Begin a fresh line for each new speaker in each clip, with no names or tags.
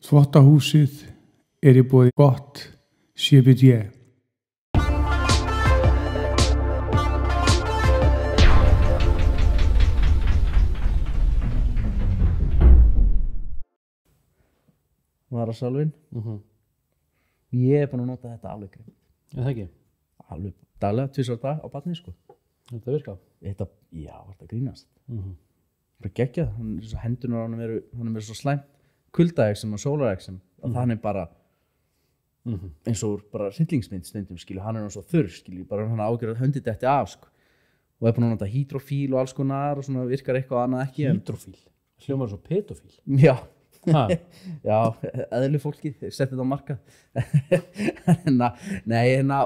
Þvottahúsið í boði gott CBD.
Varasalvin. Ég búin að nota þetta alveg greið.
Það ekki?
Alveg daglega, 2 dag á barnið sko.
Þetta virka?
Þetta grínast. Bara geggjað, hendunar á hann er svo slæmt kuldaexem og sólarexem að hann er bara eins og bara hryllingsmynd stundum skilju, hann er svo þurr skilju, bara hann ágjör að höndið þetta af sko. Og er búin að nota hydrofíl og alls konar og svona virkar eitthvað annað ekki.
Hydrofíl? Hljómar svo pedofíl?
Já. Já, eðlu fólki setti þetta á markað.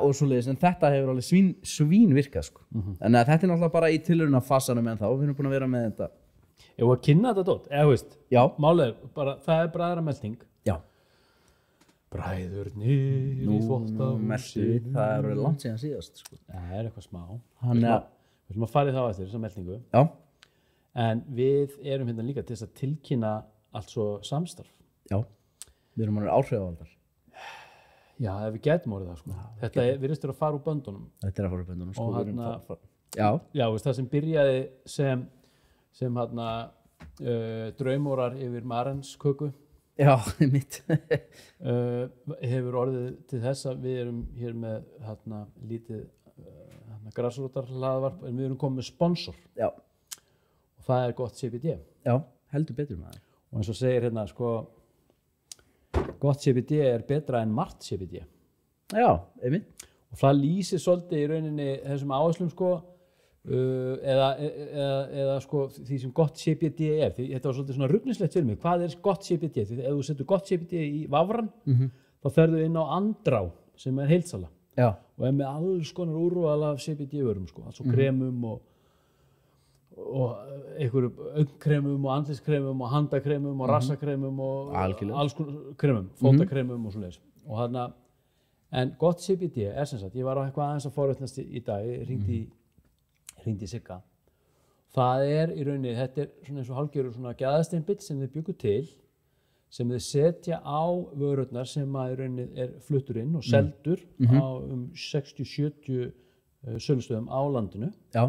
Og svoleiðis, en þetta hefur alveg svín virkað sko. En þetta er náttúrulega bara í tilrauna fasanum en þá, við erum búin að vera með þetta.
Ég var að kynna þetta dót, eða veist,
já.
Málið bara, það er bræðramelting.
Já.
Bræðurnir í þvottahúsi.
Það er langt síðan síðast sko.
Það er eitthvað smá.
Við
ætlum að fara í þá eftir þessa meltingu.
Já.
En við erum hérna líka til þess að tilkynna allt svo samstarf. Já.
Við erum áhrifavaldar.
Já, ef við getum orðið það sko. Þetta virðist að fara úr böndunum.
Þetta að fara úr böndunum sko.
Og hérna, veist, það sem byrjaði sem draumórar yfir Marensköku.
Já, mitt.
Hefur orðið til þess að við erum hér með lítið grasrótarhlaðvarp, en við erum komið með sponsor. Já. Og það er gott CBD.
Já, heldur betur með það.
Og eins og segir hérna, sko, gott CBD er betra en margt CBD.
Já, einmitt.
Og það lýsir svolítið í rauninni þessum áherslum, sko, eða sko því sem gott CBD er. Þetta var svolítið svona rugnislegt fyrir mig. Hvað er gott CBD? Því ef þú setur gott CBD í vafran, þá ferðu inn á Andrá, sem er heildsala. Já. Og er með alls konar úrval af CBD-vörum, sko, altså kremum og einhverjum augnkremum og andlitskremum og handakremum og rassakremum og alls konar kremum, fótakremum og svoleiðis. Og þarna, en gott CBD er sem sagt, ég var á eitthvað aðeins að forvitnast í dag, ég hringdi í Sigga. Það er í rauninni, þetta er svona eins og hálfgerður svona gæðasteinbill sem þið bjuggu til, sem þið setja á vörurnar sem að í rauninni er fluttur inn og seldur á 60-70 sölustöðum á landinu. Já.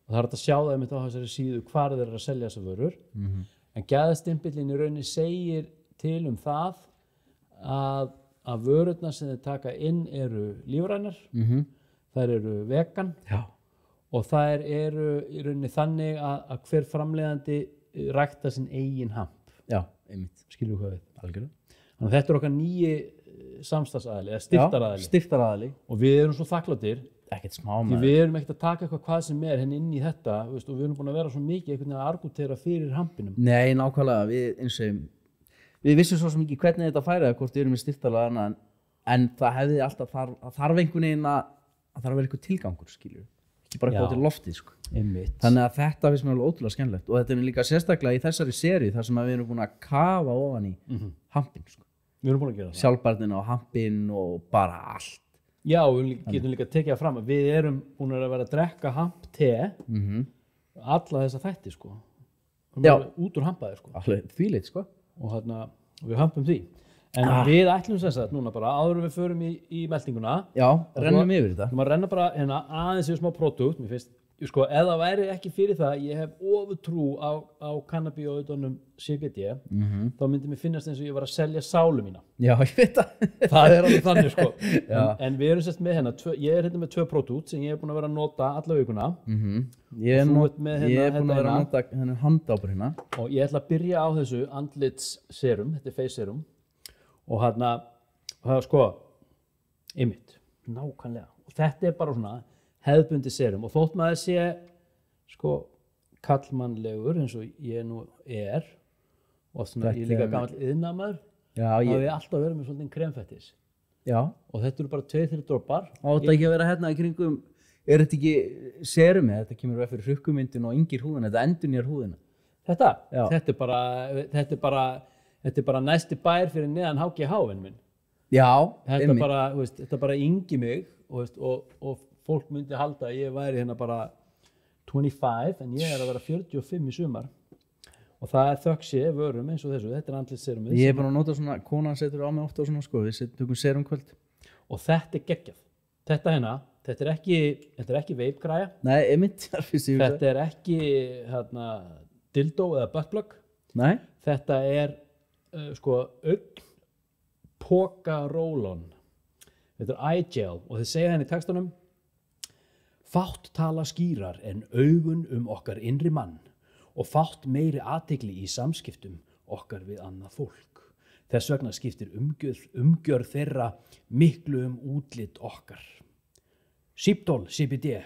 Og það er hægt að sjá það einmitt á þessari síðu hvar þeir eru að selja þessar vörur. En gæðastimpillinn í rauninni segir til það að vörurnar sem þeir taka inn eru lífrænar, þær eru vegan og þær eru í rauninni þannig að hver framleiðandi rækta sinn eigin hamp. Já, einmitt. Skilur hvað við? Algjörlega. Þannig að þetta er okkar nýji samstarfsaðili, eða styrktaraðili. Og við erum svo þakkláttir.
Ekkert smá með.
Við erum ekkert að taka eitthvað hvað sem er henni inn í þetta, veist, og við erum búin að vera svo mikið einhvern veginn að argutera fyrir hampinum.
Nei, nákvæmlega. Við vissum svo mikið hvernig þetta færi, hvort við erum með styrktaraðila, en það hefði alltaf þarf einhvern veginn að þarf að vera eitthvað tilgangur, skilur. Ekki bara eitthvað til loftið, sko.
Einmitt.
Þannig að þetta finnst mér alveg ótrúlega skemmtilegt. Og þetta er líka sérstaklega í þessari seríu þar sem við erum búin að kafa ofan í hampinn, sko.
Við erum búin að gera það.
Sjálfbærnina og hampinn og bara allt.
Já, við getum líka tekið það fram að við erum búin að vera að drekka hamp-te alla þessa þætti, sko. Já. Út úr hampaði, sko.
Alveg þvíleit, sko.
Og við hampum því. En við ætlum sem sagt núna bara, áður við förum í meltinguna. Já,
rennum yfir þetta.
Við renna bara aðeins yfir smá pródúkt, mér finnst, sko, ef það væri ekki fyrir það, ég hef ofurtrú á kannabíóiðunum CBD, þá myndi mér finnast eins og ég var að selja sálu mína.
Já, ég veit það.
Það er alveg þannig, sko. En við erum sérst með ég er hérna með 2 pródúkt sem ég er búin að vera að nota alla vikuna.
Ég er búin að vera að nota handábur hérna.
Og ég ætla að byrja á þessu andlitsserum, þetta er face serum. Og það er sko, einmitt, nákvæmlega. Og þetta er bara svona hefðbundi serum og þótt maður sé sko kallmannlegur eins og ég nú er og svona ég er líka gamall iðnaðarmaður, þá hef ég alltaf verið með svolítið kremfettis. Já. Og þetta eru bara 2-3 droppar.
Á þetta ekki að vera hérna í kringum, er þetta ekki serumi, þetta kemur við fyrir hrukkumyndun og yngir húðina, þetta endurnýjar húðina.
Þetta? Já. Þetta er bara næsti bær fyrir neðan HGH-vinn minn. Já, þetta bara yngi mig og fólk myndi halda að ég væri hérna bara 25 en ég er að vera 45 í sumar og það er þöggsé vörum eins og þessu, þetta er andlitsserumið
Ég er bara að nota svona, konan setur á mig ofta og svona sko, við tökum serumkvöld.
og þetta er geggjað. Þetta hérna, þetta er ekki veipgræja,
Nei, einmitt,
þetta er ekki hérna, dildo eða buttplug,
Nei,
þetta er sko póka roll-on, þetta er iGel og þið segja henni í textunum: fátt tala skýrar en augun okkar innri mann og fátt meiri athygli í samskiptum okkar við annað fólk. Þess vegna skiptir umgjörð þeirra miklu útlit okkar. Síptól, CBD,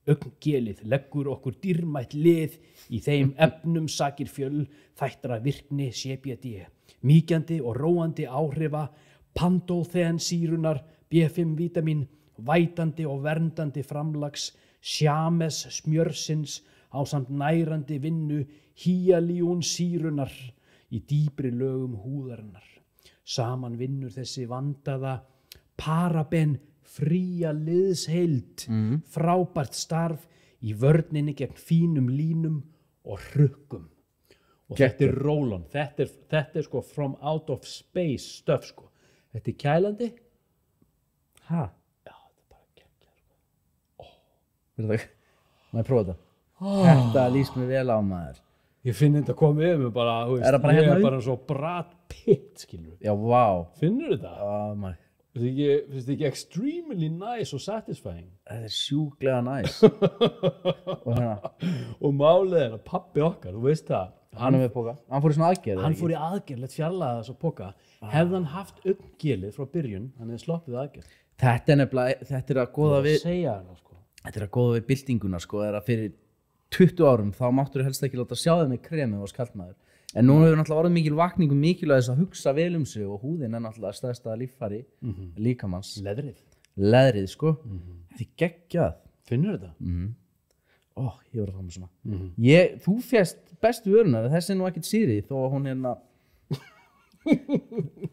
augngelið leggur okkur dýrmætt lið í þeim efnum sakir fjöl þættra virkni CBD, mýkjandi og róandi áhrifa pandóþensýrunar, B5-vítamín, vætandi og verndandi framlags, sjames smjörsins ásamt nærandi vinnu hýalíónsýrunar í dýpri lögum húðarinnar. Saman vinnur þessi vandaða paraben fría liðsheild, frábært starf í vörninni gegn fínum línum og hrukkum. Og þetta er roll-on, þetta er sko from out of space stuff sko. Þetta er kælandi.
hæ?
Já, þetta er bara geggjað sko.
Má ég prófa þetta? Þetta lýst mér vel á maður.
Ég finn þetta komið yfir mig bara, þú veist,
Er það bara
ég
hérna
er
í?
bara svo Brad Pitt, skilur.
Já, vá.
Finnur þetta?
Maður.
Finnst þetta ekki extremely nice og satisfying?
Þetta er sjúklega næs. Og hérna,
Og málið er að pabbi okkar, þú veist það,
hann er með póka. Hann fór í svona aðgerð.
hann fór í aðgerð, lett fjarlæða þess að poka. Hefði hann haft uppgelið frá byrjun, hann hefði sloppið aðgerð.
Þetta er nefnilega, þetta er að góða við,
Segja hann, sko.
þetta er að góða við byltinguna, sko, er að fyrir 20 árum þá máttur helst ekki láta sjá þig með kremi og skaldmaður. En nú hefur náttúrulega orðið mikil vakning og mikilvæg þess að hugsa vel um sig og húðin er náttúrulega stærsta líffæri líkamanns.
Leðrið.
Leðrið, sko. Þetta er geggjað.
Finnur þetta?
Ó, ég var að fá mig svona. Þú fjast bestu vörunar, þessi er nú ekkert síri þó að hún hérna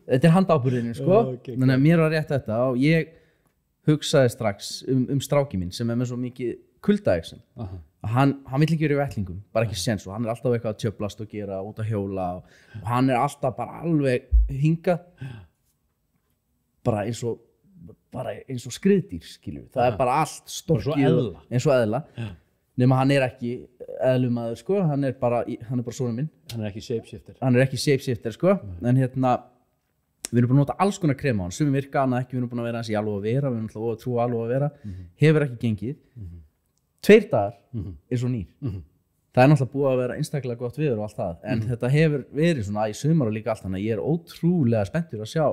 þetta er handáburðinu, sko.
Ok,
Þannig að mér var rétt þetta og ég hugsaði strax stráki minn sem er með svo mikið kuldaexem. Hann vill ekki vera í vettlingum, bara ekki séns og hann er alltaf eitthvað að tjöflast og gera út að hjóla og hann er alltaf bara alveg hingað bara eins og skriðdýr, skilju. Það er bara allt stokkið eins og eðla. Nema hann er ekki eðlumaður, sko, hann er bara sonur minn.
Hann er ekki shapeshifter.
Hann er ekki shapeshifter, sko, en hérna við erum búin að nota alls konar krema á hann, sumir virka annað ekki, við erum búin að vera hans í alveg að vera, við erum alltaf að trúa alveg að vera, hefur ekki gengið. 2 dagar er svo nýr. Það er náttúrulega búið að vera einstaklega gott viður og allt það, en þetta hefur verið svona í sumar og líka allt, þannig að ég er ótrúlega spenntur að sjá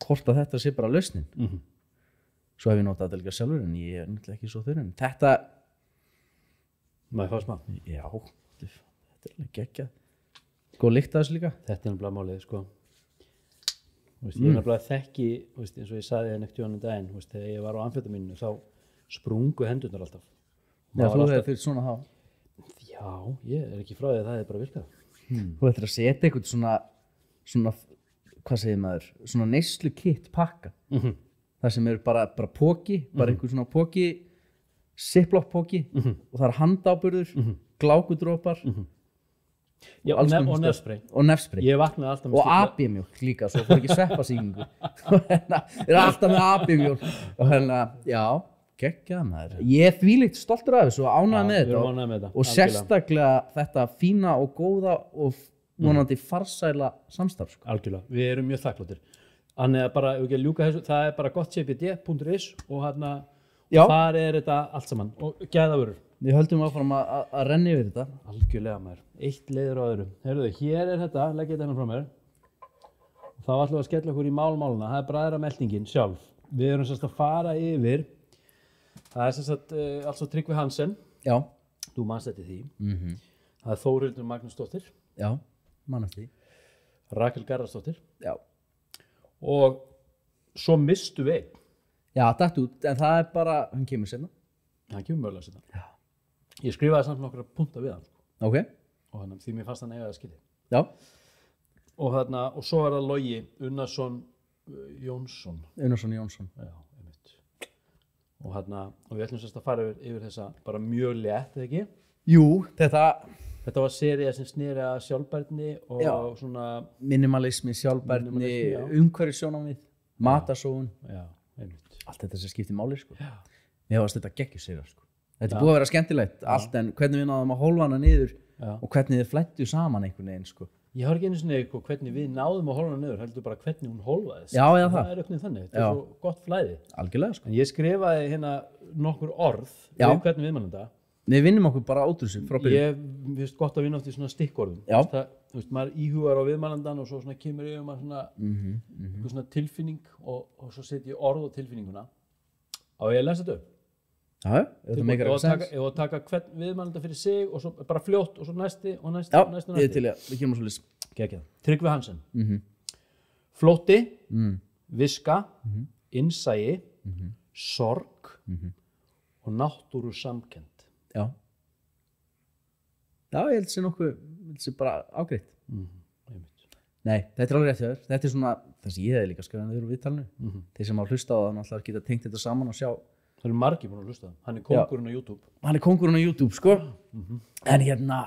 hvort að þetta sé bara lausnin. Svo hef ég notað þetta líka sjálfur, en ég er náttúrulega ekki svo þurrin. Þetta...
Má ég fá smá?
Já, þetta er alveg geggjað. Góð lykt af þessu líka.
Þetta er náttúrulega málið, sko. Ég er náttúrulega þekki, eins og ég sagði það neitt jónum daginn, þegar ég var á amfetamínu, þá sprungu hendurnar alltaf.
Já, þú hefði fyrir svona þá.
Já, ég er ekki frá því að það er bara virkað.
Þú ættir að setja eitthvað svona, hvað segir maður, svona neyslu kit pakka. Það sem eru bara póki, bara einhver svona póki, ziplock póki og það er handáburður, glákudrópar.
Já, og nefspray.
Og nefspray.
Ég vaknaði alltaf með
og AB-mjólk líka, svo fór ekki sveppasýkingu. Er alltaf með AB-mjólk. Og hérna, já, geggjað maður. Ég er þvílíkt stoltur af þessu og ánægður með þetta. Og sérstaklega þetta fína og góða og vonandi farsæla samstarf. Sko.
Algjörlega, við erum mjög þakkláttir. Þannig að bara, ef ekki að ljúka þessu, það er bara gottcbd.is og hérna, þar er þetta allt saman og gæðavörur.
Við höldum áfram að renni yfir þetta.
Algjörlega maður, eitt leiður á öðru. Heyrðu, hér er þetta, legg þetta hérna frá mér. Þá ætlum við að skella okkur í málmáluna, það er bræðrameltingin sjálf. Við erum sérst að fara yfir, það er sérst altså Tryggvi Hansen.
Já.
Þú manst eftir því. Það er Þórhildur Magnúsdóttir.
Já, manast því.
Rakel Garðarsdóttir.
Já.
Og svo mistu við einn.
Já, dætt út, en það er bara, hann kemur sérna.
Hann kemur mögulega sérna. Já. Ég skrifaði samt nokkra punta við hann.
Ok.
Og þannig, því mér fannst hann eiga að skilja.
Já.
Og svo er það Logi Unnarsson Jónsson.
Unnarsson Jónsson.
Já, einmitt. Og við ætlum sérst að fara yfir þessa bara mjög létt, eða ekki?
Jú, þetta
Þetta var sería sem sneri að sjálfbærni og
Já.
svona
minimalismi, sjálfbærni,
Minimalismi, já.
umhverfissjónarmið, matarsóun,
já, einmitt.
allt þetta sem skiptir máli sko.
Já.
Mér varst þetta geggjusýra sko. Þetta
Já.
er búið að vera skemmtilegt allt, en hvernig við náðum að hólfa hana niður
Já.
og hvernig þið flættu saman einhvern veginn sko.
Ég har ekki einu sinni eitthvað hvernig við náðum að hólfa hana niður, heldur bara hvernig hún hólfaðist.
Já, já, það.
Það er eitthvað þannig, þetta
Já.
er svo gott flæði.
Algjörlega sko.
En ég skrifaði hérna nokkur orð
Já.
við hvern viðmælanda.
Við vinnum okkur bara út úr þessu frá byrjun.
Ég finnst gott að vinna oft í svona stikkorðum.
Já.
Þú veist, maður íhugar á viðmælandan og svo svona kemur yfir maður svona, einhver svona tilfinning og svo setjum ég orð og tilfinninguna. Á ég að lesa þetta upp?
Já, þetta meikar eitthvað sens.
Ég var að taka hvern viðmælanda fyrir sig og svo bara fljótt og svo næsti og næsti
Já,
og næsti.
ég er til að við kemum svo lýs.
Geggjað. Tryggvi Hansen. Flótti, viska, innsæi, sorg og náttúru samkennd.
Já. Já, ég held sér nokkuð, bara ágreitt.
Einmitt.
Nei, þetta er alveg rétt hjá þér. Þetta er svona, það sem ég hefði líka skrifað niður úr viðtalinu. Þeir sem hafa hlustað á það náttúrulega geta tengt þetta saman og sjá.
Það eru margir búin að hlusta það. Hann er kóngurinn á YouTube.
Hann er kóngurinn á YouTube, sko. En hérna,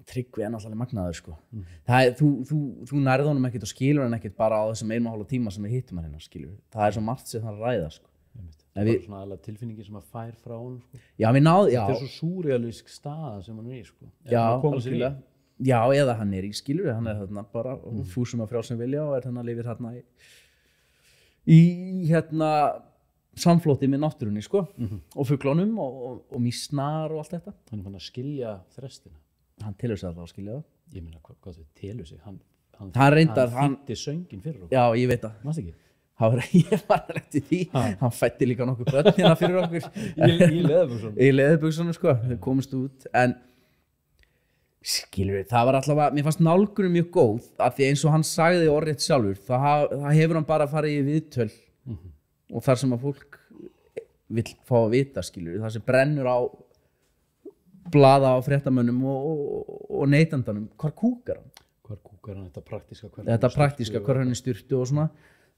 Tryggvi er náttúrulega magnaður, sko. Það er, þú nærð honum ekkert og skilur hann ekkert bara á þessum 1,5 tíma sem við hittum hann hérna, skilur. Það er svo margt sem það ræða, sko.
Það er svona alveg tilfinningi sem að fær frá honum, sko.
Já, við náðum, já.
Þetta er svo súrealísk staða sem hann er í, sko.
Já, algjörlega. Já, eða hann er í, skilur, hann er þarna bara fúsum af frjálsum vilja og er þarna lifir þarna í hérna samfloti með náttúrunni, sko, og fuglunum og mísnar og allt þetta.
Hann er fann að skilja þrestina.
Hann telur sig alltaf að skilja það.
Ég meina, hvað þau telur sig? Hann þýtti söngin fyrir okkur.
Já, ég veit það.
Mást ekki?
Ég var rétt í því. Hann fætti líka nokkuð börn hérna fyrir okkur.
Í leðubuxunum.
Í leðubuxunum, sko. Þau komist út. En skilur við, það var allavega, mér fannst nálgunum mjög góð af því eins og hann sagði orðrétt sjálfur, það hefur hann bara farið í viðtöl og þar sem að fólk vill fá að vita, skilur við, það sem brennur á blaða á fréttamönnum og neytandanum, hvar kúkar hann?
Hvar kúkar hann,
þetta praktíska, hvar hann er styrtu og svona.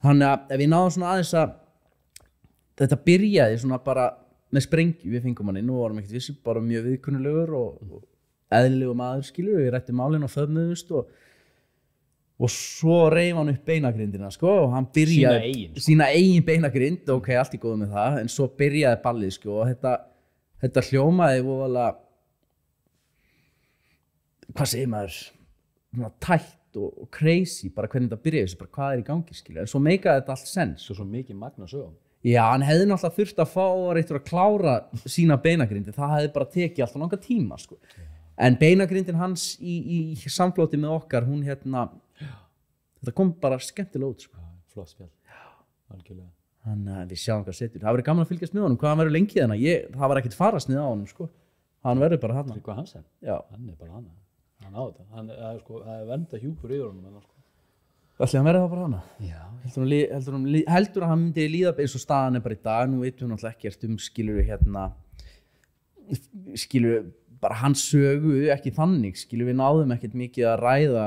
Þannig að ef við náðum svona aðeins að þetta byrjaði svona bara með sprengju, við fengum hann inn og varum ekkert vissi, bara mjög viðkunnulegur og eðlilegu maður, skilur, við rættum málinn og föðmuðust og svo reif hann upp beinagrindina, sko, og hann byrjaði sína eigin beinagrind, ok, allt í góðu með það, en svo byrjaði ballið, sko, og þetta hljómaði voðalega, hvað segir maður, tætt og crazy, bara hvernig þetta byrjaði, bara hvað er í gangi, skilur, en svo meikaði þetta allt sens.
Svo mikið magna sögum.
Já, hann hefði náttúrulega þurft að fá að klára sína beinagrindi, það hefði bara tekið alltaf langa tíma, sko. En beinagrindin hans í samfloti með okkar, hún þetta kom bara skemmtilega út, sko.
Flott spjall. Algjörlega.
Þannig að við sjáum hvað setur. Það verður gaman að fylgjast með honum, hvað hann verður lengi þannig. Það var ekkert farasnið á honum, sko. Hann verður bara hann.
Tryggvi Hansen?
Já.
Hann er bara hann. Hann á þetta. Það er vernda hjúpur yfir honum.
Ætli hann verður það bara hann?
Já.
Heldur að hann myndi líða eins og staðan er bara í dag. Nú veitum við náttúrulega ekkert skilur bara hans sögu, ekki þannig, skilur við náðum ekkert mikið að ræða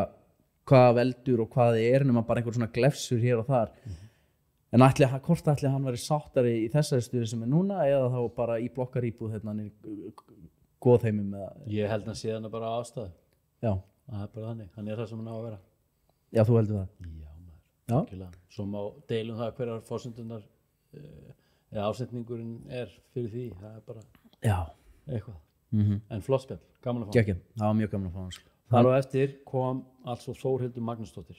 hvaða veldur og hvað það er nema bara einhver svona glefsur hér og þar. En hvort ætli hann verið sáttari í þessari stöðu sem er núna eða þá bara í blokkaríbúð hérna í Goðheimum eða...
Ég held hann sé hann bara ástæðu.
Já.
Það er bara þannig, hann er það sem hann á að vera.
Já, þú heldur það?
Já, maður. Svo má deilum það hverjar forsendurnar eða ásetningurinn er fyrir því. Það er bara eitthvað. En flott spjall, gaman að fá hann.
Það var mjög gaman að fá hann.
Þar á eftir kom altså Þórhildur Magnúsdóttir.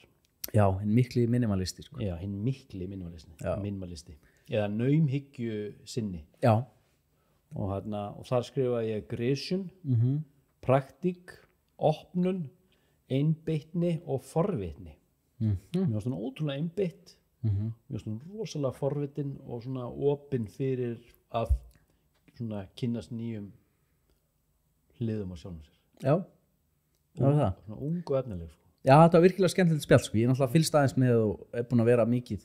Já, hinn mikli minimalisti, sko.
Já, hinn mikli minimalisti. Eða naumhyggju sinni.
Já.
Og þar skrifaði ég gresjun, praktík, opnun, einbeitni og forvitni. Mér var svona ótrúlega einbeitt, mér var svona rosalega forvitin og svona opinn fyrir að svona kynnast nýjum hliðum á sjálfum sér.
Já, það var það.
Svona ung og efnileg, sko.
Já, þetta var virkilega skemmtilegt spjall, sko. Ég er náttúrulega fylgst aðeins með og er búin að vera mikið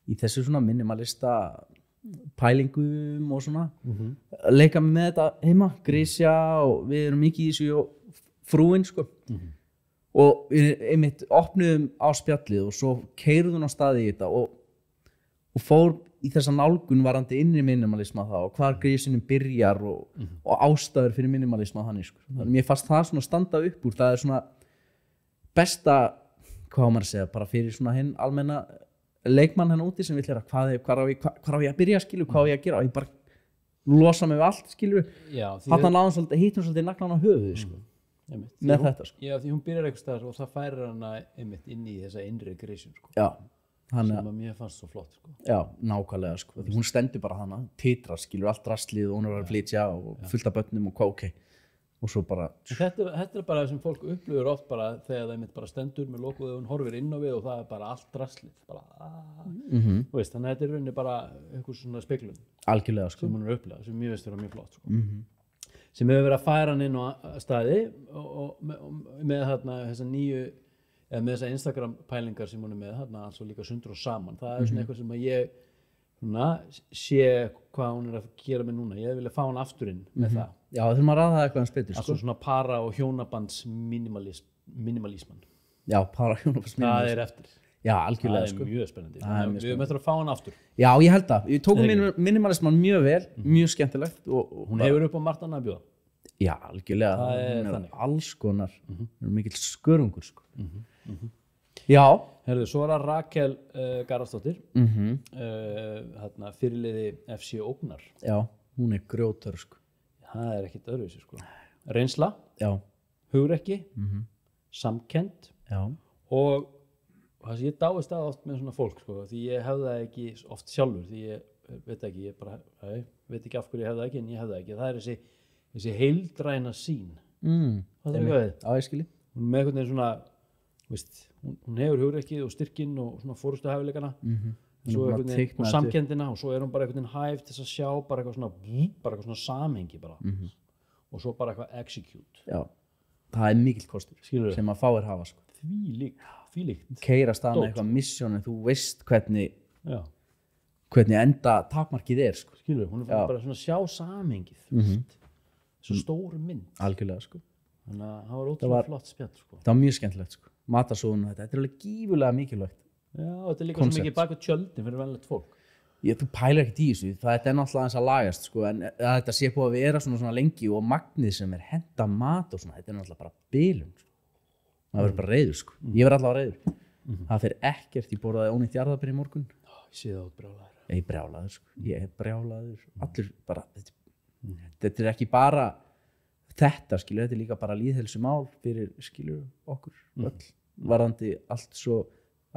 í þessu svona minimalista pælingum og svona. Leika með þetta heima, grisja og við erum mikið í þessu og frúin, sko. Og við einmitt opnuðum á spjallið og svo keyrðum á staði í þetta og og fór í þessa nálgun varandi innri minimalisma þá og hvar grísinum byrjar og ástæður fyrir minimalisma þannig sko. Þannig mér fannst það svona standa upp úr, það svona besta, hvað á maður að segja, bara fyrir svona hinn almenna leikmann hennar úti sem vill hver á ég að byrja skilur, hvað á ég að gera og ég bara losa mig við allt skilur, hann náðum svolítið, hittum svolítið naglan á höfuð sko. Með þetta sko.
Já, því hún byrjar eitthvað staðar og það færir hana einmitt inn í þessa innri grísun sko.
Já,
sem að mér fannst svo flott sko.
Já, nákvæmlega sko. Hún stendur bara hana, titrar skilur allt rastlið og hún er að flytja og fullt af börnum og hvað ok og svo bara
þetta bara sem fólk upplifir oft bara þegar það einmitt bara stendur með lokuð og hún horfir inn á við og það er bara allt rastlið bara, veist, þannig að þetta er rauninni bara eitthvað svona speglun
algjörlega sko.
Sem hún er að upplifa, sem mér veist vera mjög flott sko. Sem hefur verið að færa hann inn á staði og með þarna þessa nýju eða með þessa Instagram pælingar sem hún er með þarna alls og líka sundur og saman, það er svona eitthvað sem að ég sé hvað hún er að gera með núna, ég vilja fá hann aftur inn með það.
Já, þurfum að ræða það eitthvað hans betur
sko. Svona para og hjónabands minimalisman.
Já, para og hjónabands minimalisman.
Það er eftir.
Já, algjörlega
sko. Það er mjög spennandi. Við höfum eftir að fá hann aftur.
Já, ég held það. Við tókum minimalisman mjög vel, mjög skemmtilegt.
Hún hefur upp á margt annað að bjóða.
Já, algjörlega. Hún er alls konar. Hún er mikill skörungur sko. Já.
Herðu, svo er það Rakel Garðarsdóttir, fyrirliði FC Ógnar.
Já, hún er grjótör sko.
Það er ekkert öðruvísi sko. Reynsla, hugrekki, samkennd og það sem ég dáist að oft með svona fólk sko, því ég hef það ekki oft sjálfur, því ég veit ekki, ég bara veit ekki af hverju ég hef það ekki en ég hef það ekki. Það er þessi heildræna sýn. Það er ekki veið.
Já, ég skilji.
Hún með einhvern veginn svona, veist, hún hefur hugrekkið og styrkinn og svona fórustuhæfileikana og samkenndina og svo er hún bara einhvern veginn hæf til að sjá bara eitthvað svona samhengi bara og svo bara eitthvað execute.
Já, það er mikill kostur sem að fáir hafa sko.
Þvílíkt.
Keira stað með eitthvað misjónu, þú veist hvernig enda takmarkið er sko.
Skilur, hún er bara svona sjá samhengið, svo stóru mynd.
Algjörlega sko.
Þannig að það var ótrúlega flott spjall sko.
Það var mjög skemmtilegt sko. Matasóðun og þetta er alveg gífurlega mikilvægt.
Já, þetta er líka svo mikið bak við tjöldin fyrir venjulegt fólk.
Þú pælar ekkert í þessu, það er náttúrulega aðeins að lagast sko, en að þetta sé búið að vera svona lengi og magnið sem er henda mat og svona, þetta er náttúrulega bara bilun sko. Það verður bara reiður sko. Ég verð alltaf reiður. Það fer ekkert, ég borðaði ónýtt jarðarber í morgun.
Ég sé það út brjálaður.
Ég er brjálaður sko. Ég er brjálaður. Allir bara, þetta er ekki bara þetta skilur, þetta er líka bara lýðheilsumál fyrir skilur okkur öll. Varðandi allt svo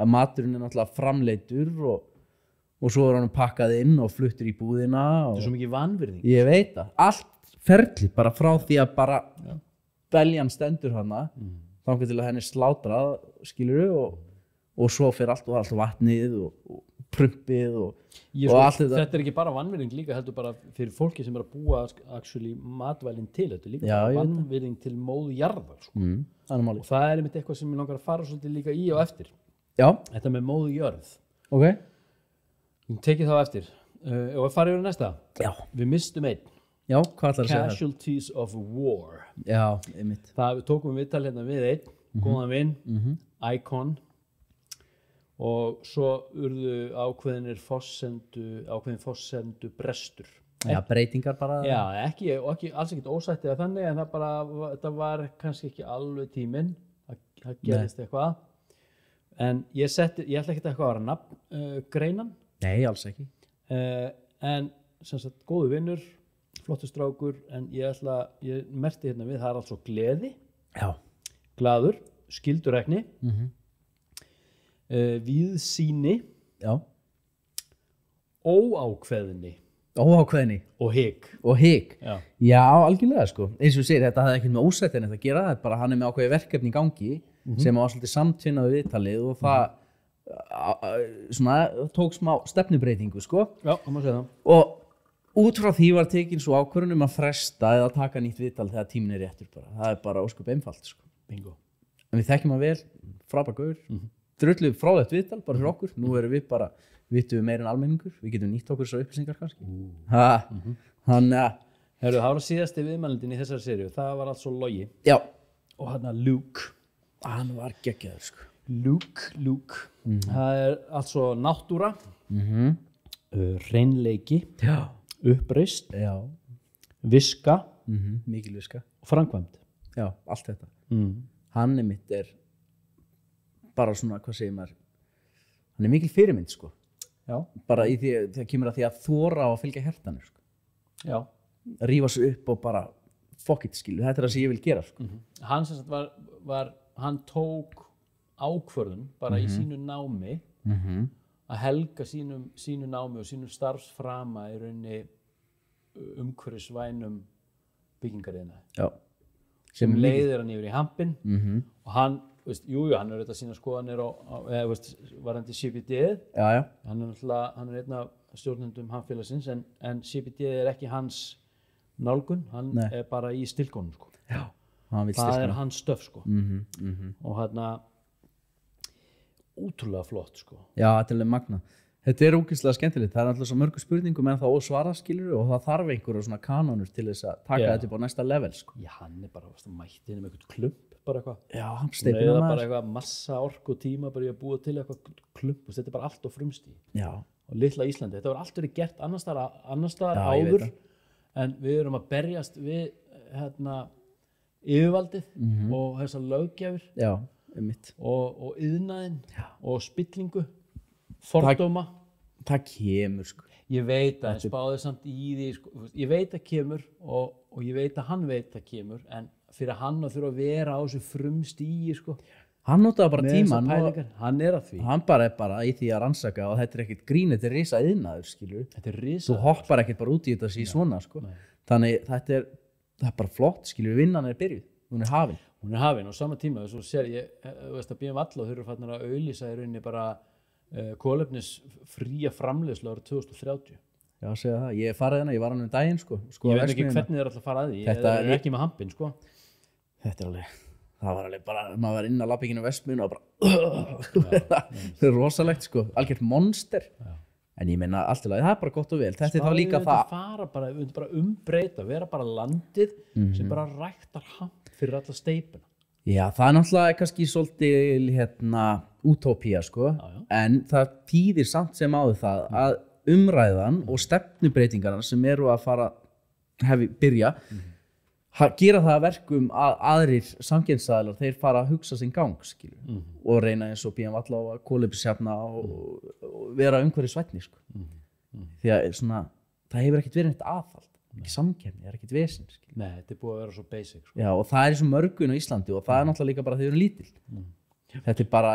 að maturinn er náttúrulega framleiddur og svo er hann pakkað inn og fluttur í búðina.
Þetta er svo mikið vanvirðing.
Ég veit það. Allt ferli bara frá því að bara beljan stendur hana þangað til að henni slátrað skilur og svo fer allt vatnið og prumpið og allt þetta.
Þetta er ekki bara vanvirðing líka heldur bara fyrir fólki sem er að búa actually matvælinn til. Þetta er líka vanvirðing til móðu jarðar sko. Og það er einmitt eitthvað sem ég langar að fara svolítið líka í og eftir.
Já.
Þetta með móðu jörð.
Ok.
Tekið þá eftir. Og við farið yfir næsta.
Já.
Við mistum einn.
Já, hvað ætlar að segja það?
Casualties of War.
Já, einmitt.
Við tókum viðtal hérna við einn, góðan vinn, Icon. Og svo urðu ákveðin forsendu brestur.
Já, breytingar bara.
Já, alls ekkert ósættið að þannig, en þetta var kannski ekki alveg tíminn, það gerist eitthvað. En ég ætla ekki eitthvað að vera nafngreinan.
Nei, alls ekki.
En sem sagt, góðu vinnur, flottur strákur, en ég merkti hérna við, það er altså gleði, glaður, skyldurækni, víðsýni, óákveðni og hik.
Já, algjörlega sko. Eins og segir, þetta hafði ekkert með ósættin að gera, það er bara hann er með ákveði verkefni í gangi sem var svolítið samtvinnað við viðtalið og það tók smá stefnubreitingu sko.
Já, það má segja það.
Og út frá því var tekin svo ákvörðun að fresta eða taka nýtt viðtal þegar tíminn er réttur bara. Það er bara ósköp einfalt sko.
Bingo.
En við þekkjum hann vel, frábær gaur, drullu fráleitt viðtal bara fyrir okkur. Nú erum við bara, vitum við meira en almenningur, við getum nýtt okkur svo upplýsingar kannski. Þannig að...
Það var síðasti viðmælindin í þessari seríu, það var allt svo Logi.
Já.
Og hann að Luke.
Hann var geggjaður sko.
Luke. Það er allt svo náttúra, hreinleiki, uppreist, viska,
mikil viska
og framkvæmd.
já, allt þetta hann einmitt bara svona, hvað segir maður hann mikil fyrirmynd sko
Já.
bara í því það kemur að því að þora á að fylgja hjartanu sko.
Já.
rífa sig upp og bara fuck it skilu, þetta það sem ég vil gera sko.
Hann sem sagt hann tók ákvörðun bara í sínu námi að helga sínu námi og sínu starfsframa í rauninni umhverfisvænum byggingariðina sem leiðir hann yfir í hampinn og hann, hann er auðvitað sína skoðanir varðandi CBD hann er einn af stjórnendum hamfélagsins en CBD er ekki hans nálgun, hann er bara í stilkónum sko. Það er hans stöf sko. Og hérna ótrúlega flott sko.
Já, þetta er alveg magnað. Þetta er ógeðslega skemmtilegt, það er alltaf svo mörgu spurningum en það ósvarað skilur og það þarf einhverja svona kanónur til þess að taka þetta upp á næsta level sko.
Já, hann er bara mættið með eitthvað klump bara eitthvað.
Já, hann steipir það
bara eitthvað massa orku og tíma bara í að búa til eitthvað klump og þetta er bara allt á frumstíð.
Já.
Og litla Íslandi, þetta var allt verið gert annars staðar áður en við erum að berjast við yfirvaldið og þessar löggjafir.
Já, einmitt.
Og iðnaðinn og spillingu. Fordóma
það kemur sko.
Ég veit að spáði samt í því sko. Ég veit að kemur og ég veit að hann veit að kemur en fyrir hann að þurfa að vera á þessu frumstígi sko.
Hann notaði bara tíman
hann er að því
hann bara í því að rannsaka og þetta er ekkert grín, þetta er risa iðnaður skilur
þetta er risa
þú hoppar ekkert bara út í þetta svona sko. Þannig það er bara flott skilur vinnan er byrjuð, hún er hafin
og sama tíma þú sér þú veist að BM Valla þurfa farnir að auglýsa í rauninni bara kolefnisfría framleiðslu árið 2030.
Já, segja það. Ég farið hérna, ég var hann daginn sko.
Ég veit ekki hvernig þið alltaf farað því. Þetta er ekki með hampinn sko.
Þetta er alveg, það var alveg bara, maður var inn á lappinginu Vestmunu og bara, það er rosalegt sko, algjört monster. Já. En ég meina allt í lagi, það er bara gott og vel. Þetta er þá líka það.
Við myndum bara umbreyta, vera bara landið sem bara ræktar hamp fyrir alla steipuna.
Já, það er náttúrulega kannski svolítið útópía sko, en það þýðir samt sem áður það að umræðan og stefnubreitingarna sem eru að fara byrja gera það að verkum að aðrir samkeppnisaðilar þeir fara að hugsa sinn gang skilur, og reyna eins og BM Valla og kolefnisjafna og vera umhverfisvænni sko. Því að það hefur ekkert verið neitt aðhald ekki samkeppni, það er ekkert vesinn skilur.
Nei, þetta er búið að vera svo basic sko.
Já, og það er í svo mörgun á Íslandi og það er náttúrulega líka bara þegar þau eru lítil þetta er bara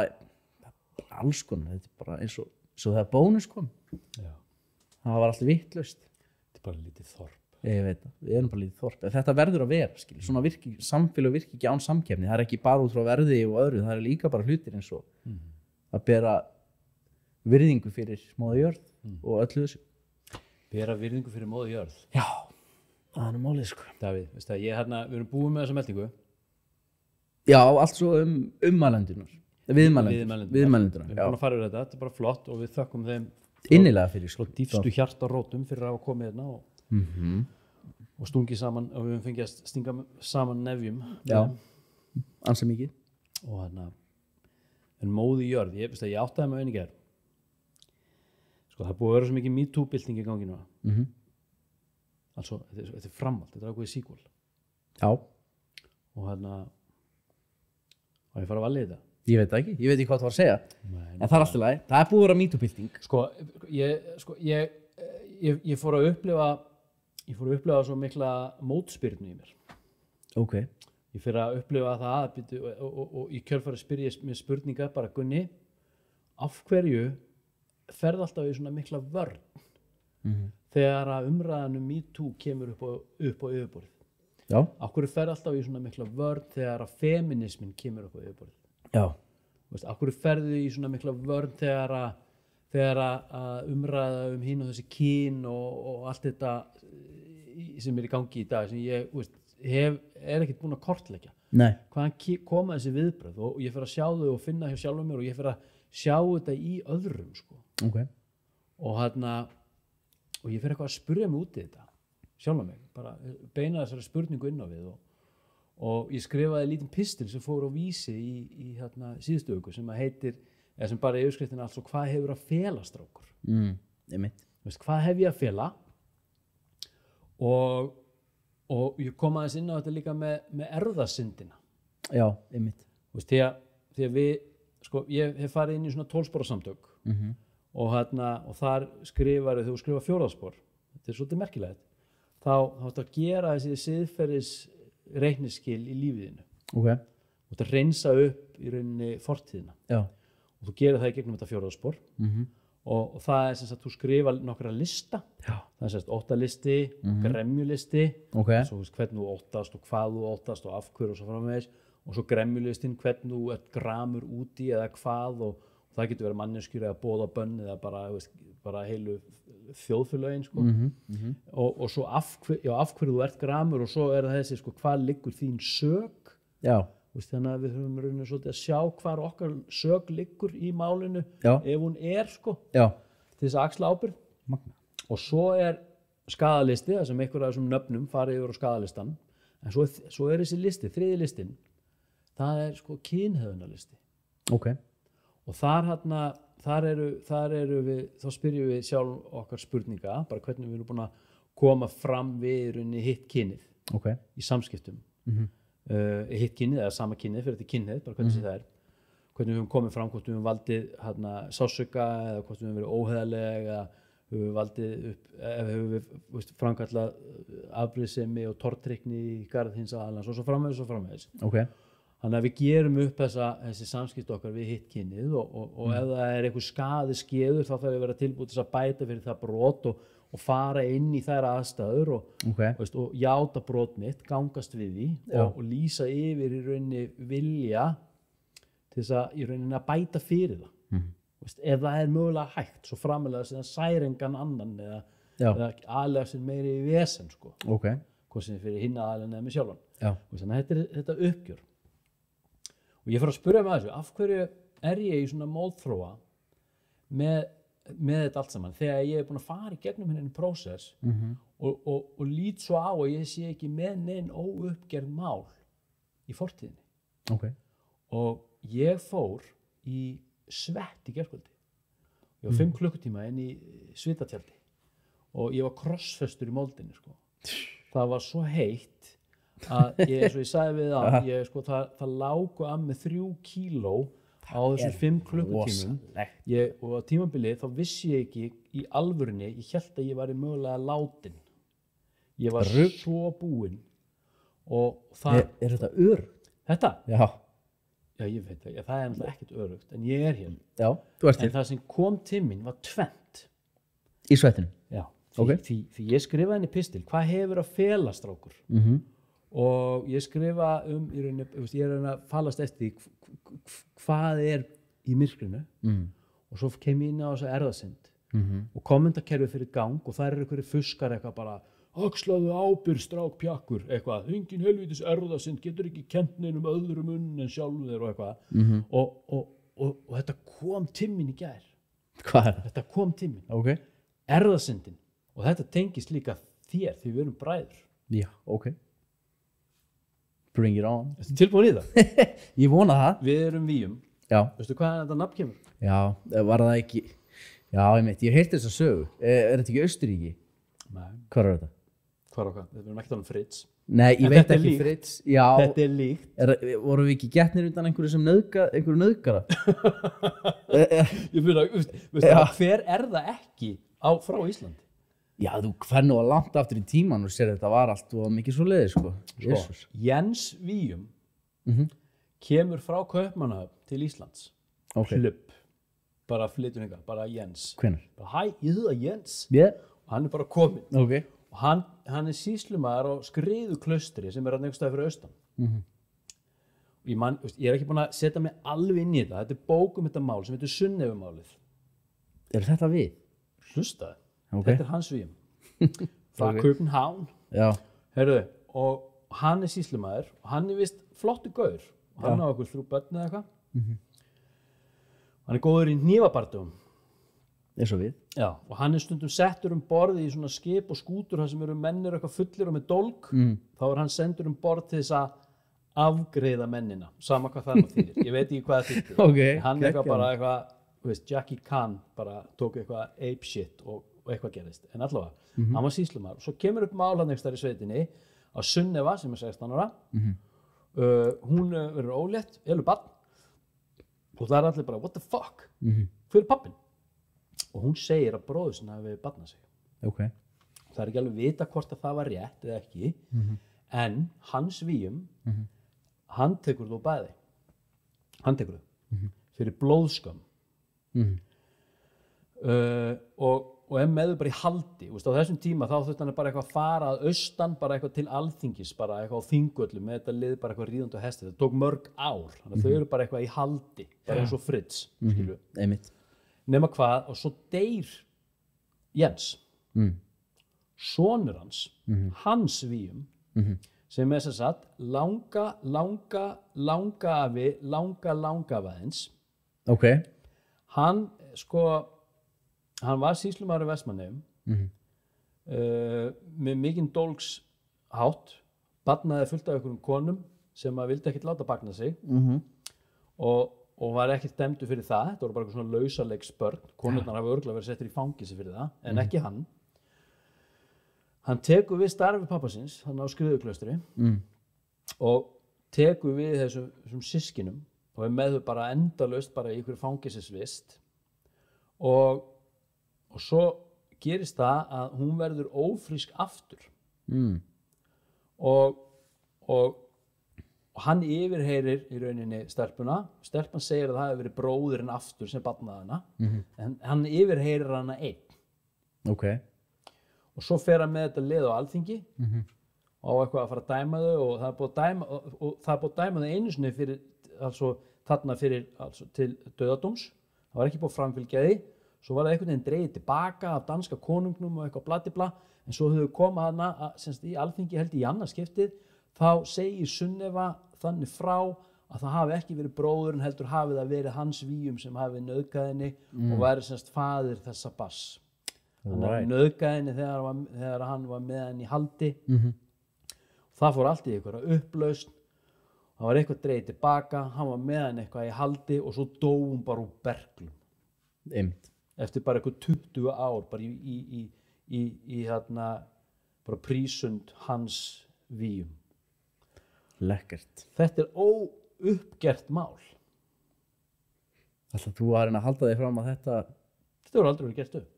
alls konar, þetta er bara eins og það er bónus kom það var alltaf vitlaust
þetta er bara lítið þorp
ég veit það, við erum bara lítið þorp þetta verður að vera, skil, svona samfélag virki ekki án samkeppni, það er ekki bara út frá verði og öðru, það er líka bara hlutir eins og að bera virðingu fyrir móður jörð og öllu þessu
bera virðingu fyrir móður jörð
já, það er málið sko
Davíð, veist það, við erum búin með þessa meldingu
já, allt svo ummælendunar viðmælendunar
við erum búin að fara yfir þetta er bara flott og við þökkum þeim
innilega fyrir
sko dýfstu hjartarótum fyrir að koma hérna og stungi saman og við höfum fengið að stinga saman nefjum
já, ansi mikið
og hérna en móði jörð, ég áttaði mig einnig sko það er búið að vera svo mikið MeToo-bylting í gangi núna altså, þetta er framhald, þetta er ákveðið sequel
já
og hérna og ég fara að valja þetta
ég veit ekki hvað það var að segja en það er alltaf lagi, það er búið að vera MeToo-bylting
ég fór að upplifa svo mikla mótspyrnu í mér
ok
ég fyrir að upplifa það og í kjölfari spyr ég mér spurninga bara Gunni af hverju ferð alltaf í svona mikla vörn þegar að umræðan MeToo kemur upp á yfirborðið
já
af hverju ferð alltaf í svona mikla vörn þegar að feminismin kemur upp á yfirborðið
já
af hverju ferðu í svona mikla vörn þegar að umræða hinn og þessi kyn og allt þetta sem er í gangi í dag sem ég er ekkert búin að kortleggja hvaðan koma þessi viðbrögð og ég fer að sjá þau og finna hjá sjálfum mér og ég fer að sjá þetta í öðrum sko.
Okay.
Og ég fer eitthvað að spyrja mig út í þetta sjálfum mig, bara beina þessari spurningu inn á við og ég skrifaði lítinn pistil sem fór á Vísi í síðustu viku sem heitir, eða sem bara í yfirskriftinni altså hvað hefur að fela strákur veist, hvað hef ég að fela og ég kom aðeins inn á þetta líka með erfðasyndina.
Já, einmitt.
Þú veist, því að við, sko, ég hef farið inn í svona 12 spora samtök og þar þegar þú skrifa 4. spor, þetta er svolítið merkilegt, þá ættu að gera þessi siðferðis reikniskil í lífiðinu.
Okay.
Þú ættu að reynsa upp í rauninni fortíðina. Já. Og þú gerir það í gegnum þetta 4. spor og það er sem sagt, þú skrifa nokkra lista. Já. Það er sem sagt 8 listi, gremjulisti, svo veist, hvernig þú óttast og hvað þú óttast og af hverju og svo framvegis, og svo gremjulistin, hvernig þú ert gramur úti eða hvað, og það getur verið manneskjur eða boð og bönn eða bara heilu þjóðfélögin, sko. Og svo af hverju þú ert gramur, og svo er það þessi, sko, hvað liggur þín sök. Já. Þannig að við höfum rauninni svolítið að sjá hvar okkar sök liggur í málinu. Já. Ef hún er, sko. Já. Til þess að axla ábyrgð. Magna. Og svo er skaðalisti, það sem einhver af þessum nöfnum farið yfir á skaðalistan, en svo er þessi listi, 3. listin, það er, sko, kynhegðunarlisti. Okay. Og þar eru við, þá spyrjum við sjálf okkar spurninga, bara hvernig við erum búin að koma fram við rauninni hitt kynið í samskiptum. Hitt kynið eða sama kynið fyrir þetta kynið, bara hvernig það er, hvernig við höfum komið fram, hvort við höfum valdið sársauka eða hvort við höfum verið óheiðarleg eða höfum við valdið upp, höfum við framkallað afbrýðisemi og tortryggni í garð hins aðalans og svo framvegis. Okay. Þannig að við gerum upp þessi samskipt okkar við hitt kynið og ef það er einhver skaði skeður þá þarf ég að vera tilbúið til að bæta fyrir það brot og fara inn í þær aðstæður og játa brot mitt, gangast við því og lýsa yfir í rauninni vilja til þess að í rauninni að bæta fyrir það. Ef það er mögulega hægt, svo framalega sem það særi engan annan eða aðlega sem meiri í vesen, sko. Hvað sem fyrir hinn aðlega eða með sjálfan. Þannig að þetta er uppgjör. Og ég fór að spyrja mig að þessu, af hverju er ég í svona mótþróa með þetta allt saman, þegar ég er búin að fara í gegnum henni prósess og lít svo á og ég sé ekki með neinn óuppgerð mál í fortíðinni. Okay. Og ég fór í svett í gærkvöldi. Ég var 5 klukkutíma inn í svitatjaldi og ég var krossfestur í moldinni, sko. Það var svo heitt að ég, eins og ég sagði við það lágu að með 3 kíló á þessum 5 klukkutímum og á tímabilið þá vissi ég ekki í alvörunni, ég hélt að ég væri mögulega látin. Ég var svo búinn og það...
Er þetta örugt?
Þetta?
Já.
Já, ég veit það, það er náttúrulega ekkert örugt, en ég er hér.
Já, þú ert hér.
En það sem kom til mín var 2.
Í svettinu?
Já, því ég skrifaði henni pistil, hvað hefur að fela, strákur? Og ég skrifa í rauninni, ég er að falast eftir því hvað er í myrkrinu og svo kem ég inn á þessa erfðasynd og kommentakerfi fyrir gang og það einhverjir fuskar eitthvað bara axlaðu ábyrgð strákpjakkur eitthvað, engin helvítis erfðasynd getur ekki kennt neinum öðrum en sjálfum þér og eitthvað og þetta kom til mín í gær.
Hvað er það?
Þetta kom til mín.
Okay.
Erfðasyndin og þetta tengist líka þér því við erum bræður.
Já, Bring it on.
Ertu tilbúin í það?
Ég vona það.
Við erum víum.
Já.
Veistu hvað þetta nafn kemur?
Já, var það ekki... Já, ég heyrti þess að sögu. Er þetta ekki Austurríki?
Nei.
Hvar er þetta?
Hvar okkar? Við erum ekki Fritz.
Nei, ég veit ekki Fritz. Já.
Þetta er líkt.
Vorum við ekki getnir undan einhverju sem einhverju nauðgara?
Ég meina, hver er það ekki frá Íslandi?
Já, þú fer nú að langt aftur í tíman og sér þetta var allt og mikið svo leiðis, sko.
Jens Víum kemur frá Kaupmannahöfn til Íslands. Hlupp. Bara flytur hingað, bara Jens.
Hvenær?
Hæ, ég heita Jens.
Yeah.
Og hann er bara kominn.
Okay.
Og hann er sýslumaður á Skriðuklaustri sem er einhvers staðar fyrir austan. Ég er ekki búin að setja mig alveg inn í þetta. Þetta er bók þetta mál sem heitir Sunnefumálið.
Er þetta við?
Hlustaðu.
Okay.
Þetta er hans Víum. Frá København.
Já.
Heyrðu, og hann er sýslumaður og hann er vist flottur gaur. Og hann á okkur 3 börn eða eitthvað. Hann er góður í hnífabardugum.
Eins og við.
Já, og hann er stundum settur borð í svona skip og skútur þar sem eru mennir eitthvað fullir og með dólg. Þá er hann sendur borð til þess að afgreiða mennina. Sama hvað það þýðir. Ég veit ekki hvað það þýðir.
Okay.
Hann eitthvað bara eitthvað, Jackie Chan bara tók eitthvað ape shit og og eitthvað gerðist en allavega, hann var sýslumaður og svo kemur upp mál hann einhvers þar í sveitinni að Sunneva sem 16 ára hún verður ólétt, elur barn og það allir bara what the fuck, hver pappin og hún segir að bróður sinna hafi barnað sig
okay.
það ekki alveg vita hvort að það var rétt eða ekki en hans víum hann tekur þú bæði hann tekur þú fyrir blóðskömm og með þau bara í haldi á þessum tíma þá þurfti hann bara eitthvað að fara að austan bara eitthvað til alþingis bara eitthvað á Þingvöllum með þetta lið bara eitthvað ríðandi á hesti það tók mörg ár þannig að þau eru bara eitthvað í haldi bara eins og Fritz nema hvað og svo deyr Jens sonur hans hans víum sem sem sagt langafaðins
okay.
hann hann var sýslumaður í Vestmannaeyjum með mikinn dólgshátt barnaði fullt af einhverjum konum sem að vildi ekkert láta bagna sig og var ekkert dæmdur fyrir það þetta voru bara eitthvað svona lausaleiksbörn konurnar hafa örugglega verið settir í fangilsi fyrir það en ekki hann tekur við starfi pappa síns hann á Skriðuklaustri og tekur við þessum systkinum og með þau bara endalaust bara í einhverju fangelsisvist og svo gerist það að hún verður ófrísk aftur og hann yfirheyrir í rauninni stelpuna segir að það hefur verið bróðirinn aftur sem barnaði hana en hann yfirheyrir hana einn
okay.
og svo fer hann með þetta lið á alþingi og á eitthvað að fara að dæma þau og það er búið að dæma þau einu sinni fyrir þarna fyrir til dauðadóms það var ekki búið að framfylgja því svo var það einhvern veginn dregið tilbaka af danska konungnum og eitthvað bladibla en svo höfðu komað hana í alþingi held í annað skiptið þá segir Sunneva þannig frá að það hafi ekki verið bróðurinn heldur hafi það verið hans víum sem hafi nauðgað henni og væri faðir þessa barns hann nauðgað henni þegar hann var með henni í haldi það fór allt í einhverja upplausn það var eitthvað dregið tilbaka hann var með henni eitthvað í haldi og svo dó hún bara úr berklum eftir bara eitthvað 20 ár bara í bara prísund hans víum
lekkert
þetta óuppgert mál
Ætlar þú að reyna að halda þig fram að þetta
voru aldrei verið gert upp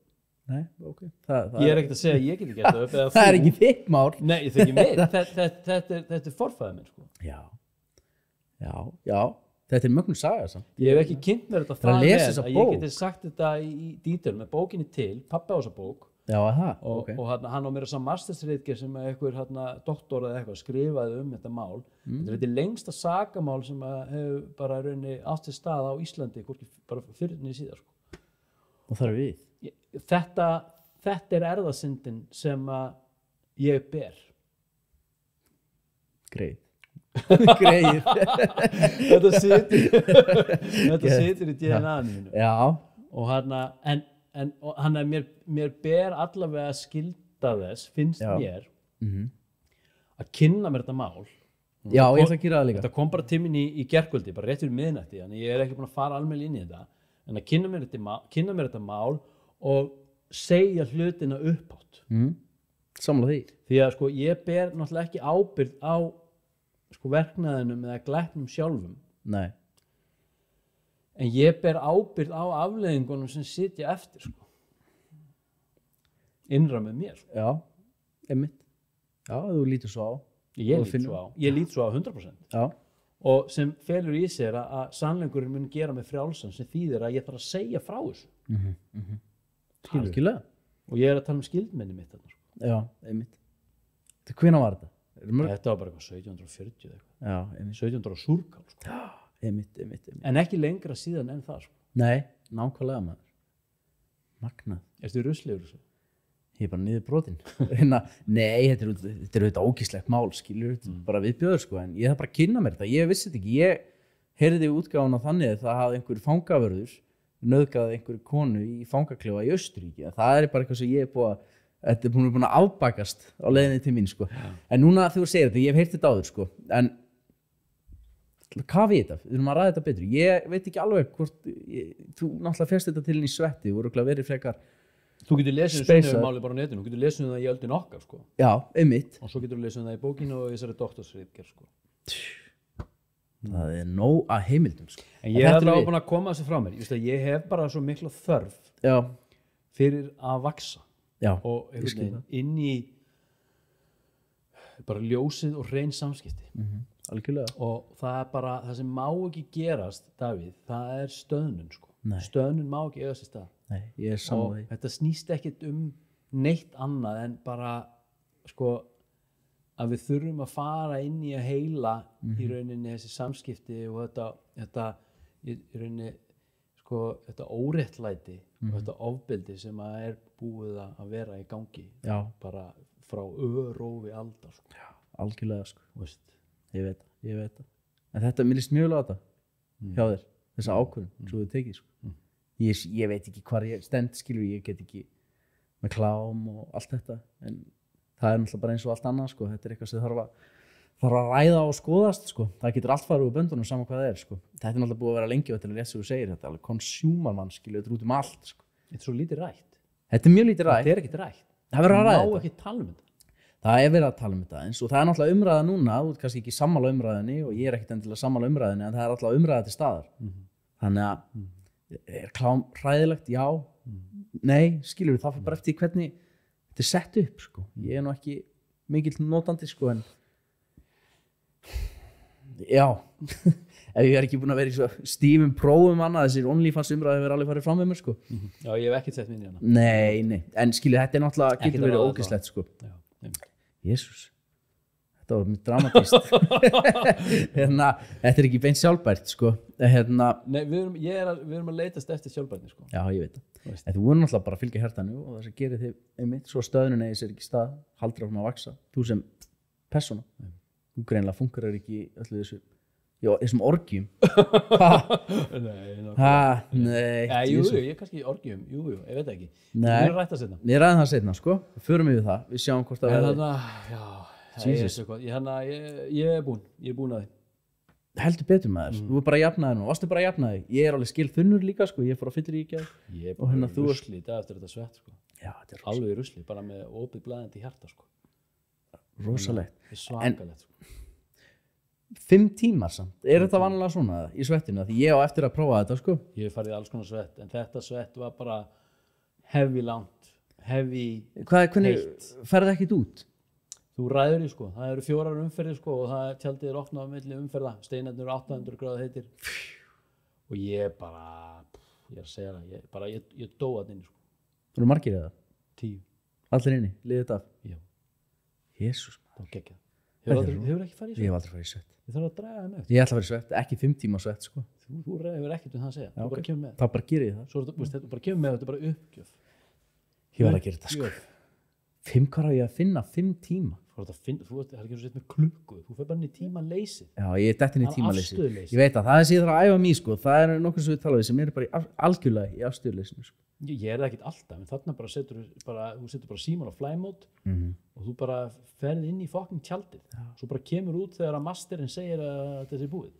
nei, ok
ég ekkert að segja að ég geti gert upp
það ekki þitt mál
nei, ég þekki mig þetta forfæði minn
já þetta mögnum saga samt.
Ég hef ekki kynnt mér þetta það vel að ég geti sagt þetta í dítil með bókinni til, pappi á þessa bók og hann á mér þessa mastersritgerð sem einhver doktor eða eitthvað skrifaði þetta mál þetta er lengsta sakamál sem hefur bara raunni átt sér stað á Íslandi hvorki bara fyrir niður síðar
og það við
þetta er erfðasyndin sem ég ber
greið
þetta situr í DNA-inu mínu
já
og hann mér ber allavega að skylda þess finnst mér að kynna mér þetta mál
já, ég ætla að gera það líka
þetta kom bara til mín í gærkvöldi bara rétt fyrir miðnætti þannig ég ekki búin að fara almennilega inn í þetta en að kynna mér þetta mál og segja hlutina upphátt
sammála því
að ég ber náttúrulega ekki ábyrgð á verknaðinum eða glæpnum sjálfum
nei
en ég ber ábyrgð á afleiðingunum sem sitja eftir innra með mér
já, einmitt já, þú lítur svo á
ég lít svo á 100%
já.
og sem felur í sér að sannleikurinn mun gera mig frjálsan sem þýðir að ég þarf að segja frá þessu
algjörlega
og ég að tala skildmenni mitt
já, einmitt hvenær var þetta?
Þetta var bara eitthvað 1740
já,
1700 á Súrkál
einmitt.
En ekki lengra síðan en það
Nei, nákvæmlega maður magnað
Ertu ruslegur þessu?
Ég er bara niður brotin Nei, þetta er auðvitað ógíslegt mál skilur, bara viðbjöður en ég þarf bara að kynna mér þetta, ég vissi þetta ekki ég heyrði útgáfuna þannig að það hafði einhver fangavörður nauðgað einhverju konu í fangaklefa í Austurríki það er bara eitthvað sem ég er þetta er búin að afbakast á leiðinni til mín en núna þegar þú segir þetta, ég hef heyrt þetta áður en hvað við þetta? Við erum að ræða þetta betur ég veit ekki alveg hvort þú náttúrulega fyrst þetta til í svetti, þú voru verið frekar
Þú getur lesið sunnumáli bara á netinu, þú getur lesið það í öldin okkar sko.
Já, einmitt.
Og svo getur þú lesið það í bókinu og þessari doktorsritgerð sko.
Það er nóg að heimildum sko.
En ég er alveg búin að koma þessu frá mér. Ég hef bara svo mikla þörf fyrir að vaksa.
Já,
og inn í bara ljósið og hrein samskipti.
Algjörlega.
Og það er bara, það sem má ekki gerast, Davíð, það er stöðnun sko. Stöðnun má ekki eiga sér stað.
Nei, ég er sammála því.
Og þetta snýst ekkit neitt annað en bara sko að við þurfum að fara inn í að heila í rauninni þessi samskipti og þetta í rauninni sko þetta óréttlæti og þetta ofbeldi sem að er búið að vera í gangi. Já. Bara frá örófi aldar sko.
Já, algjörlega sko.
Veist.
Ég veit það. En þetta, mér líst mjög vel á þetta hjá þér, þessa ákvörðun svo þú tekið sko. Ég veit ekki hvar ég stend, ég get ekki með klám og allt þetta, en það er náttúrulega bara eins og allt annað sko. Þetta er eitthvað sem þarf að ræða og skoðast sko. Það getur allt farið úr böndunum saman hvað það er sko. Þetta er náttúrulega búið að vera lengi og þetta er rétt sem þú segir, þetta er alveg konsjúmarmann þetta er út allt sko.
Þetta er svo lítið rætt.
Þetta er mjög lítið rætt.
Þetta er ekkert rætt.
Það verður að ræða
þetta. Má ekki tala um þetta.
Það er verið að tala um þetta eins og það er náttúrulega umræða núna, þú ert kannski ekki sammála umræðinni og ég er ekkert endilega sammála umræðinni en það er alltaf umræða til staðar. Þannig að er klám hræðilegt? Já. Nei, skilur það fyrir bara eftir hvernig þetta er sett upp sko. Ég er nú ekki mikill notandi sko en já, ef ég er ekki búin að vera í svo stífum prófum annað, þessir OnlyFans umræði hefur alveg farið fram með mér sko.
Já, ég hef ekkert sett minni hana.
Nei, en skilur þetta er náttúrulega getur verið ógeðslegt sko. Jésús, þetta var mjög dramatískt. Þetta er ekki beint sjálfbært sko.
Nei, við erum að leitast eftir sjálfbærni sko.
Já, ég veit það. En þú voru náttúrulega bara að fylgja hjartanu og það sem gerir þig einmitt svo stöðnun eigi sér ekki stað, haldur áfram að vaksa. Þú sem persóna, þú greinlega funkar ekki öllu þessu, þessum orgjum. Nei.
Jú, ég er kannski í orgjum, jú, ég veit ekki.
Nei.
Við erum rætt að setna.
Við ræðum það setna, sko. Við förum yfir það, við sjáum hvort það
ég er búinn að því.
Heldur betur maður, þú er bara að jafna þig nú, varstu bara að jafna þig. Ég er alveg skil þunnur líka, sko, ég fór að fyllir í gær.
Ég er bara rusli í dag eftir þetta svett, sko.
Já, þetta er
alveg rusli, bara með opið blæðandi hjarta, sko.
Rosalegt.
Svakalegt, sko.
5 tímar samt, er þetta vanlega svona í svettinu? Því ég á eftir að prófa þetta, sko.
Ég hef farið í alls konar svett, en þetta svett var bara heavy langt, heavy
heitt. Ferði ekkit út?
Þú ræður í sko, það eru 4 umferðir sko og það tjaldið opnað á milli umferða, steinarnir eru 800 gráðu heitir og ég bara, ég er að segja það, ég dó að inni sko.
Þú eru margir eða?
10.
Allir inni, liðið þetta af?
Já.
Jésús.
Það var geggjað. Hefur ekki farið í svett?
Ég hef aldrei farið í svett.
Ég þarf að draga það með.
Ég ætla að fara í svett, ekki 5 tíma svett sko.
Þú hefur ekkert það að segja, þú bara kemur með.
Það bara gerir ég það.
Svo þú bara kemur með, þetta er bara uppgjöf.
Ég var að gera þetta sko. 5 hvað á ég að finna 5 tíma?
Þú er ekki eins og sett með klukku, þú fer bara inn í tímaleysið.
Já, ég er dett inn í tímaleysið. Ég veit að það er sem ég þarf að æfa mig sko, það er nokkuð sem við tala við sem eru bara algjörlega í afstöðuleysinu sko.
Ég er það ekkert alltaf, en þarna bara þú setur bara síman á fly mode og þú bara ferð inn í fucking tjaldið. Svo bara kemur út þegar að masterinn segir að þetta sé búið.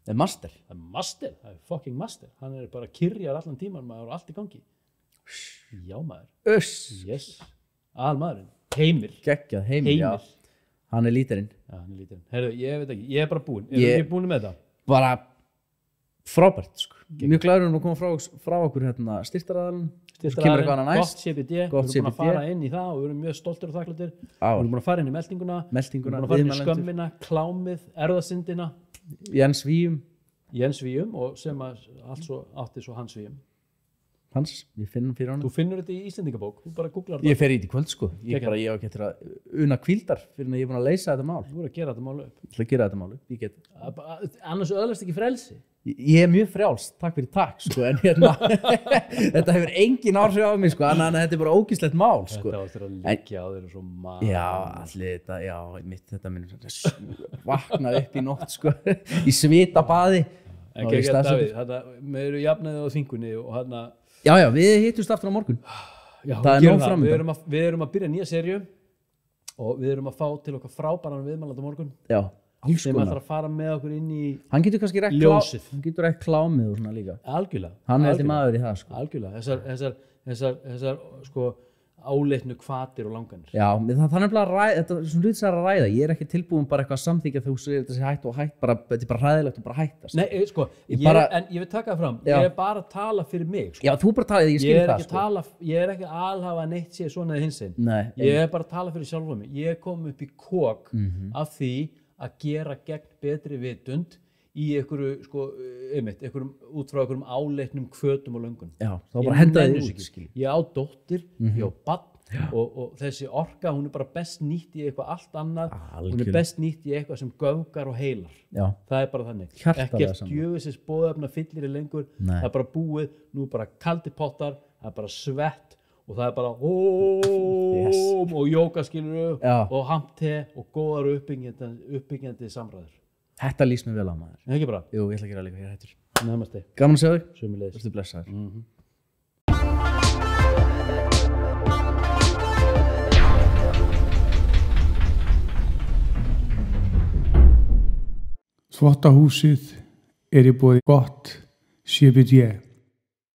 Það er master?
Það er master, það er fucking master. Hann er bara kyrjar allan tíman, maður og allt í gangi. Já maður. Yes. Aðalmaðurinn. Heimir.
Geggjað, Heimir, já. Hann er lítirinn.
Já, hann er lítirinn. Herru, ég veit ekki, ég er bara búinn. Ég er ekki búinn með þetta.
Bara frábært, sko. Mjög glaður að koma frá okkur hérna styrktaraðalinn.
Styrktaraðalinn, gott CBD. Við erum búin að fara inn í það og við erum mjög stoltir og þakklátir. Við erum búin að fara inn í meldinguna. Við erum búin að fara inn í skömmina, klámið, erðasyndina.
Jens
Víum og sem allt svo átti svo Hans Víum.
Hans, ég finn fyrir hann.
Þú finnur þetta í Íslendingabók, þú bara googlar þetta.
Ég fer í þetta í kvöld sko, ég á ekki eftir að una hvíldar fyrir að ég er búin að leysa þetta mál.
Þú er að gera þetta mál upp.
Ég ætla að gera þetta mál upp, ég get.
Annars öðlast ekki frelsi.
Ég er mjög frjálst, takk fyrir takk sko, en þetta hefur engin áhrif á mig sko, en þetta er bara ógeðslegt mál sko.
Þetta áttur að liggja á þér og svo maður.
Já, allir þetta, já, þetta minn vakna upp í nótt sko, í svitabaði.
En geggjað Davíð, við erum jafnaði á þingunni og hérna.
Já, við hittumst aftur á morgun.
Já, það er nóg framöndan. Við erum að byrja nýja seríu og við erum að fá til okkar frábæran viðmælanda morgun.
Já. alls
sem
konar.
ætlar að fara með okkur inn í
Hann getur kannski
Ljósið.
hann getur rætt klámið og svona líka.
algjörlega,
Hann er eftir maður í það, sko.
algjörlega þessar sko áleitnu hvatir og langanir.
Já, það er nefnilega að ræða, þetta er svona hlutis að ræða. Ég er ekki tilbúin bara eitthvað að samþykja þú segir þetta sé hætt og hætt, bara, þetta er bara hræðilegt og bara hættast.
Nei, sko, en ég vil taka það fram,
Já.
ég er bara að tala fyrir mig, sko.
Já, þú bara talaði, ég skil það, sko.
Ég er ekki að alhafa neitt sér svona eða hinsinn.
Nei.
Ég er bara að tala fyrir sjálfa mig. Ég kom upp í kok af því að gera gegn betri vitund í einhverju, sko, út frá einhverjum áleitnum hvötum og löngun.
Já, þá bara hendaði þið út, skil.
Ég á dóttir, ég á barn og þessi orka, hún er bara best nýtt í eitthvað allt annað. Hún er best nýtt í eitthvað sem göfgar og heilar.
Já.
Það er bara þannig.
Hjartanlega
Ekkert
saman.
djöfisins bóðefna fyllir í lengur.
Nei.
Það er bara búið, nú er bara kaldi pottar, það er bara svett og það er bara og jóka skilur og hampte og góðar uppbyggjandi samræður.
Þetta lýst mér vel á maður.
Ekki bara?
Jú, ég ætla að gera líka, ég er hættur.
Namaste.
Gaman að sjá þig.
Sömuleiðis.
Vertu blessaður.
Þvottahúsið í boði gott CBD.